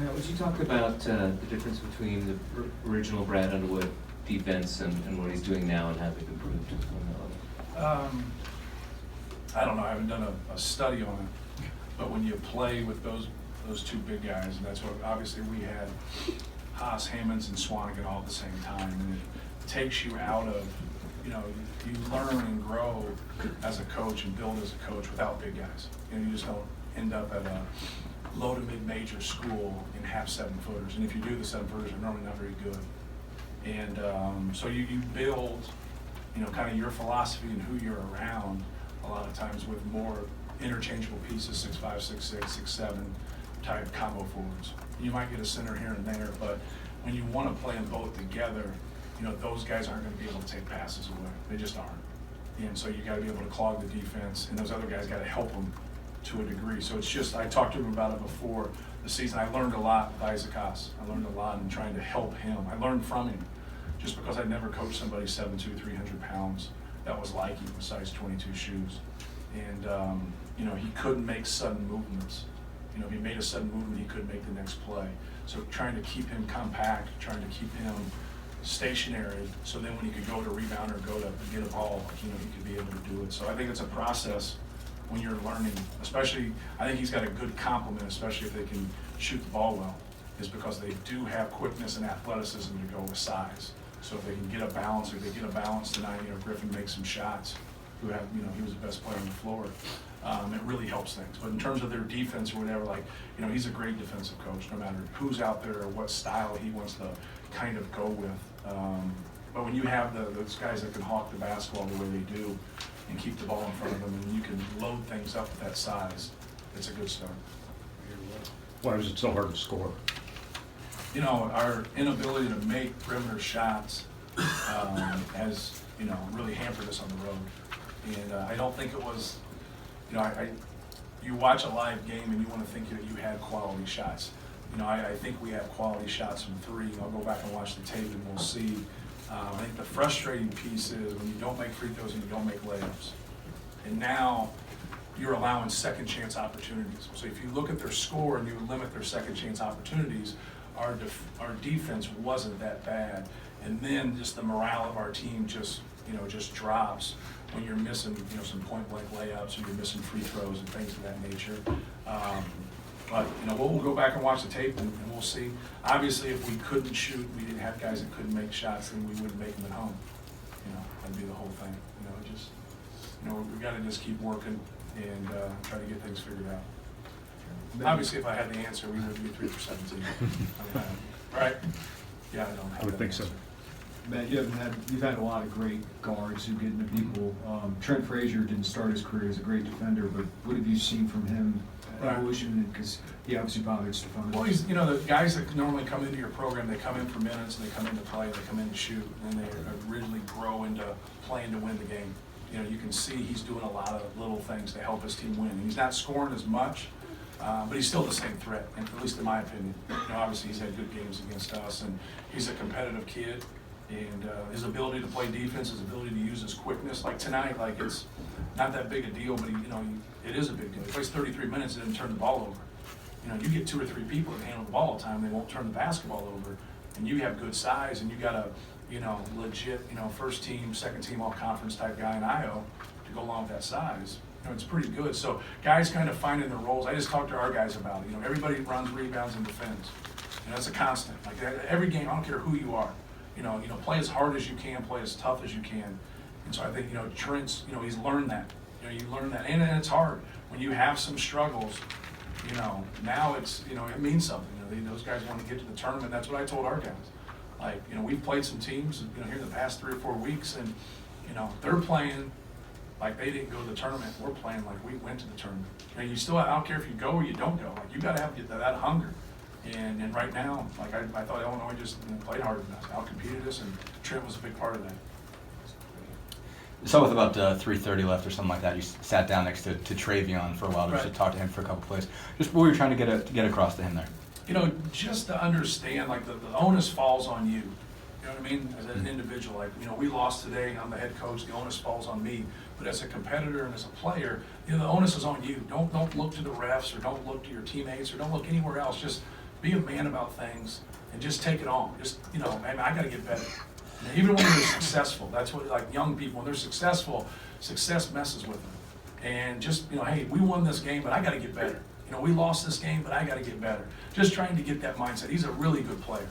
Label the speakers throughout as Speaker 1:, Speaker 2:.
Speaker 1: Matt, would you talk about the difference between the original Brad Underwood defense and what he's doing now and how they've improved on that level?
Speaker 2: I don't know, I haven't done a study on it, but when you play with those two big guys, and that's what, obviously we had Haas, Hammonds, and Swanigan all at the same time, and it takes you out of, you learn and grow as a coach and build as a coach without big guys. You just don't end up at a low to mid-major school and have 7-footers, and if you do, the 7-footers are normally not very good. And so you build, kind of your philosophy and who you're around a lot of times with more interchangeable pieces, 6'5", 6'6", 6'7", type combo forwards. You might get a center here and there, but when you want to play them both together, those guys aren't going to be able to take passes away. They just aren't. And so you got to be able to clog the defense, and those other guys got to help them to a degree. So it's just, I talked to him about it before the season. I learned a lot with Isaac Haas. I learned a lot in trying to help him. I learned from him just because I'd never coached somebody 7'2", 300 pounds that was like him with size 22 shoes. And, he couldn't make sudden movements. If he made a sudden movement, he couldn't make the next play. So trying to keep him compact, trying to keep him stationary, so then when he could go to rebound or go to get a ball, he could be able to do it. So I think it's a process when you're learning, especially, I think he's got a good complement, especially if they can shoot the ball well, is because they do have quickness and athleticism to go with size. So if they can get a balance, if they get a balance tonight, Griffin makes some shots, he was the best player on the floor. It really helps things. But in terms of their defense or whatever, he's a great defensive coach, no matter who's out there or what style he wants to kind of go with. But when you have those guys that can hawk the basketball the way they do and keep the ball in front of them, and you can load things up with that size, it's a good start.
Speaker 3: Why is it so hard to score?
Speaker 2: Our inability to make perimeter shots has, really hampered us on the road. And I don't think it was, you watch a live game and you want to think that you had quality shots. I think we have quality shots from three. I'll go back and watch the tape and we'll see. I think the frustrating piece is when you don't make free throws and you don't make layups. And now you're allowing second chance opportunities. So if you look at their score and you limit their second chance opportunities, our defense wasn't that bad. And then just the morale of our team just drops when you're missing, some point blank layups or you're missing free throws and things of that nature. But we'll go back and watch the tape and we'll see. Obviously, if we couldn't shoot, we didn't have guys that couldn't make shots, then we wouldn't make them at home. That'd be the whole thing. We got to just keep working and try to get things figured out. Obviously, if I had the answer, we would be 3 for 17. Right? Yeah, I don't have
Speaker 3: I would
Speaker 2: that
Speaker 3: think so.
Speaker 2: answer.
Speaker 4: Matt, you've had a lot of great guards who get into people. Trent Frazier didn't start his career as a great defender, but what have you seen from him? Evolution, because he obviously bothered Stephon.
Speaker 2: Well, he's, the guys that normally come into your program, they come in for minutes, and they come in to play, they come in to shoot, and they originally grow into playing to win the game. You can see he's doing a lot of little things to help his team win. And he's not scoring as much, but he's still the same threat, and at least in my opinion. Obviously he's had good games against us, and he's a competitive kid. And his ability to play defense, his ability to use his quickness, like tonight, it's not that big a deal, but it is a big deal. He plays 33 minutes and didn't turn the ball over. You get 2 or 3 people that handle the ball all the time, they won't turn the basketball over. And you have good size, and you got a, legit, first team, second team, all conference type guy in IO to go along with that size. It's pretty good. So guys kind of finding their roles. I just talked to our guys about it. Everybody runs, rebounds, and defends. That's a constant. Every game, I don't care who you are. Play as hard as you can, play as tough as you can. And so I think, Trent's, he's learned that. You learn that. And it's hard. When you have some struggles, now it's, it means something. Those guys want to get to the tournament. That's what I told our guys. We've played some teams, here in the past 3 or 4 weeks, and, they're playing like they didn't go to the tournament. We're playing like we went to the tournament. You still, I don't care if you go or you don't go. You got to have that hunger. And right now, I thought Illinois just played hard enough, out-competed us, and Trent was a big part of that.
Speaker 5: So with about 3:30 left or something like that, you sat down next to Travion for a while just to talk to him for a couple plays. Just what were you trying to get across to him there?
Speaker 2: Just to understand, the onus falls on you. You know what I mean? As an individual, we lost today. I'm the head coach. The onus falls on me. But as a competitor and as a player, the onus is on you. Don't look to the refs or don't look to your teammates or don't look anywhere else. Just be a man about things and just take it on. Just, man, I gotta get better. Even when they're successful, that's what, like young people, when they're successful, success messes with them. And just, hey, we won this game, but I gotta get better. We lost this game, but I gotta get better. Just trying to get that mindset. He's a really good player.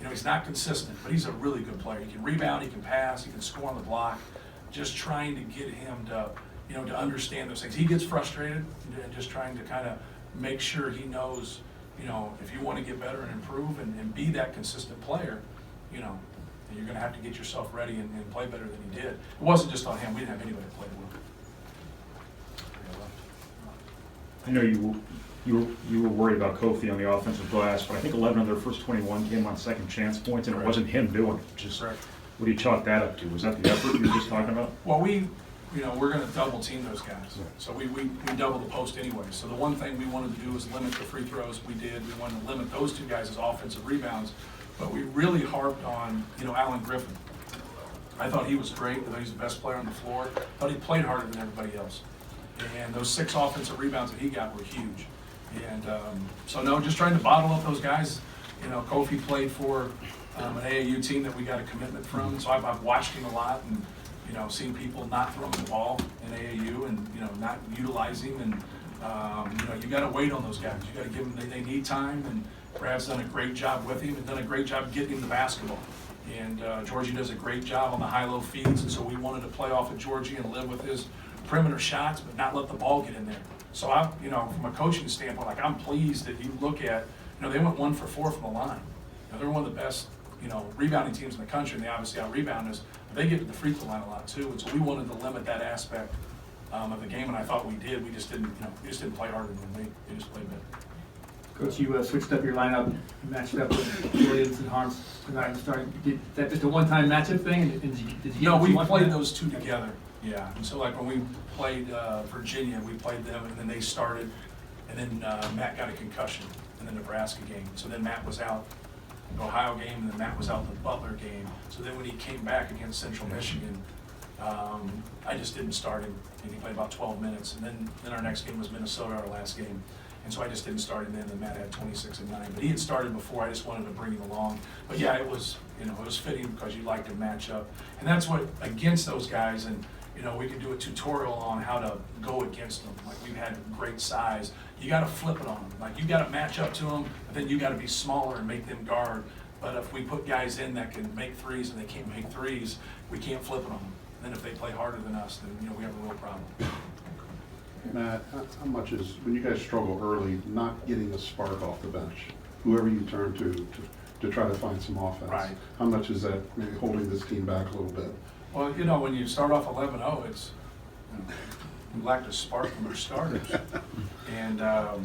Speaker 2: He's not consistent, but he's a really good player. He can rebound, he can pass, he can score on the block. Just trying to get him to, to understand those things. He gets frustrated and just trying to kind of make sure he knows, if you want to get better and improve and be that consistent player, you're going to have to get yourself ready and play better than he did. It wasn't just on him. We didn't have anybody to play with.
Speaker 3: I know you were worried about Kofi on the offensive glass, but I think 11 of their first 21 came on second chance points, and it wasn't him doing it. Just
Speaker 2: Correct.
Speaker 3: what do you chalk that up to? Was that the effort you were just talking about?
Speaker 2: Well, we're going to double team those guys. So we double the post anyway. So the one thing we wanted to do was limit the free throws. We did. We wanted to limit those two guys as offensive rebounds. But we really harped on, Alan Griffin. I thought he was great. I thought he was the best player on the floor. I thought he played harder than everybody else. And those 6 offensive rebounds that he got were huge. And so no, just trying to bottle up those guys. Kofi played for an AAU team that we got a commitment from. So I've watched him a lot and, seen people not throwing the ball in AAU and, not utilizing. And, you got to wait on those guys. You got to give them, they need time. And Brad's done a great job with him and done a great job getting him the basketball. And Georgie does a great job on the high-low feeds. And so we wanted to play off of Georgie and live with his perimeter shots, but not let the ball get in there. So from a coaching standpoint, I'm pleased that you look at, they went 1 for 4 from the line. They're one of the best, rebounding teams in the country, and they obviously out-rebound us. But they get to the free throw line a lot too, and so we wanted to limit that aspect of the game, and I thought we did. We just didn't, play harder than them. They just played better.
Speaker 6: Coach, you switched up your lineup, matched up with Williams and Harms tonight. Is that just a one-time matchup thing? And did you get
Speaker 2: No,
Speaker 6: what
Speaker 2: we
Speaker 6: you wanted
Speaker 2: played
Speaker 6: from that?
Speaker 2: those two together. Yeah, and so when we played Virginia, we played them, and then they started, and then Matt got a concussion in the Nebraska game. So then Matt was out in the Ohio game, and then Matt was out in the Butler game. So then when he came back against Central Michigan, I just didn't start him, and he played about 12 minutes. And then our next game was Minnesota, our last game. And so I just didn't start him then, and Matt had 26 and 9. But he had started before, I just wanted to bring him along. But yeah, it was fitting because you like to match up. And that's what, against those guys, and we could do a tutorial on how to go against them. We've had great size. You got to flip it on them. You got to match up to them, but then you got to be smaller and make them guard. But if we put guys in that can make threes and they can't make threes, we can't flip it on them. And then if they play harder than us, then we have a real problem.
Speaker 7: Matt, how much is, when you guys struggle early, not getting a spark off the bench, whoever you turn to try to find some offense?
Speaker 2: Right.
Speaker 7: How much is that maybe holding this team back a little bit?
Speaker 2: Well, when you start off 11-0, it's, we lacked a spark from our starters. And,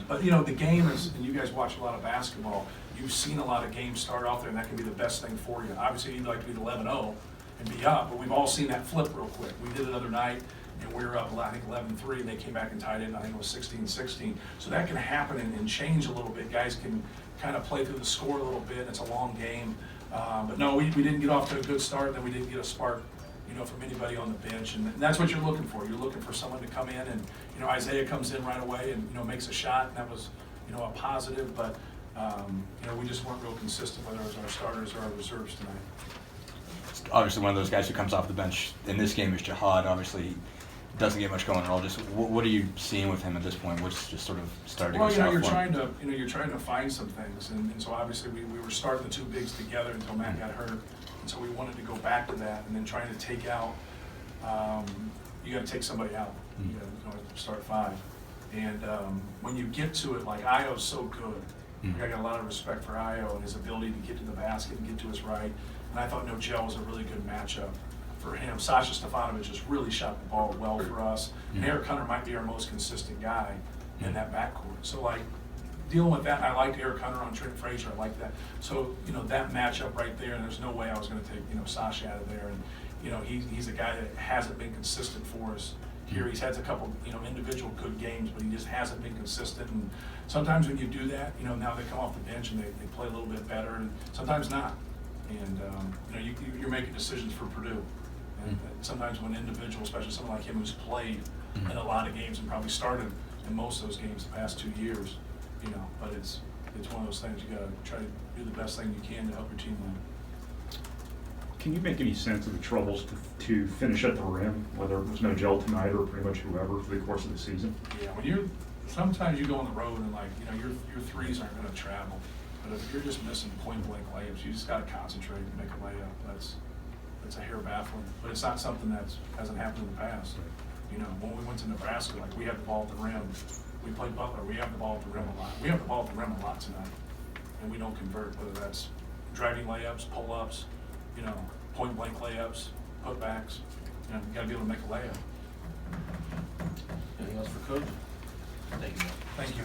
Speaker 2: but the game is, and you guys watch a lot of basketball, you've seen a lot of games start off there, and that can be the best thing for you. Obviously, you'd like to be 11-0 and be up, but we've all seen that flip real quick. We did it the other night, and we were up, I think, 11-3, and they came back and tied in, I think it was 16-16. So that can happen and change a little bit. Guys can kind of play through the score a little bit. It's a long game. But no, we didn't get off to a good start, and then we didn't get a spark, from anybody on the bench. And that's what you're looking for. You're looking for someone to come in, and, Isaiah comes in right away and, makes a shot, and that was, a positive. But, we just weren't real consistent, whether it was our starters or our reserves tonight.
Speaker 5: Obviously, one of those guys who comes off the bench in this game is Jihad. Obviously, doesn't get much going at all. Just what are you seeing with him at this point? What's just sort of starting to go south
Speaker 2: you're
Speaker 5: for him?
Speaker 2: trying to find some things, and so obviously we were starting the two bigs together until Matt got hurt, and so we wanted to go back to that, and then trying to take out. You got to take somebody out. You got to start 5, and when you get to it, Io's so good. I got a lot of respect for Io and his ability to get to the basket and get to his right. And I thought Nogel was a really good matchup for him. Sasha Stefanovic just really shot the ball well for us. And Eric Hunter might be our most consistent guy in that backcourt. So dealing with that, I liked Eric Hunter on Trent Frazier. I like that. So that matchup right there, and there's no way I was going to take Sasha out of there. And he's a guy that hasn't been consistent for us here. He's had a couple individual good games, but he just hasn't been consistent. And sometimes when you do that, now they come off the bench and they play a little bit better, and sometimes not. And you're making decisions for Purdue. And sometimes when individuals, especially someone like him who's played in a lot of games and probably started in most of those games the past 2 years, but it's it's one of those things, you gotta try to do the best thing you can to help your team win.
Speaker 3: Can you make any sense of the troubles to finish at the rim, whether it was no gel tonight or pretty much whoever for the course of the season?
Speaker 2: Yeah, sometimes you go on the road and like, your threes aren't gonna travel. But if you're just missing point blank layups, you just gotta concentrate and make a layup. That's a hair baffling, but it's not something that hasn't happened in the past. When we went to Nebraska, like, we had the ball at the rim. We played Butler, we have the ball at the rim a lot. We have the ball at the rim a lot tonight, and we don't convert, whether that's driving layups, pull-ups, point blank layups, putbacks. You gotta be able to make a layup.
Speaker 1: Anything else for Coach? Thank you.
Speaker 2: Thank you.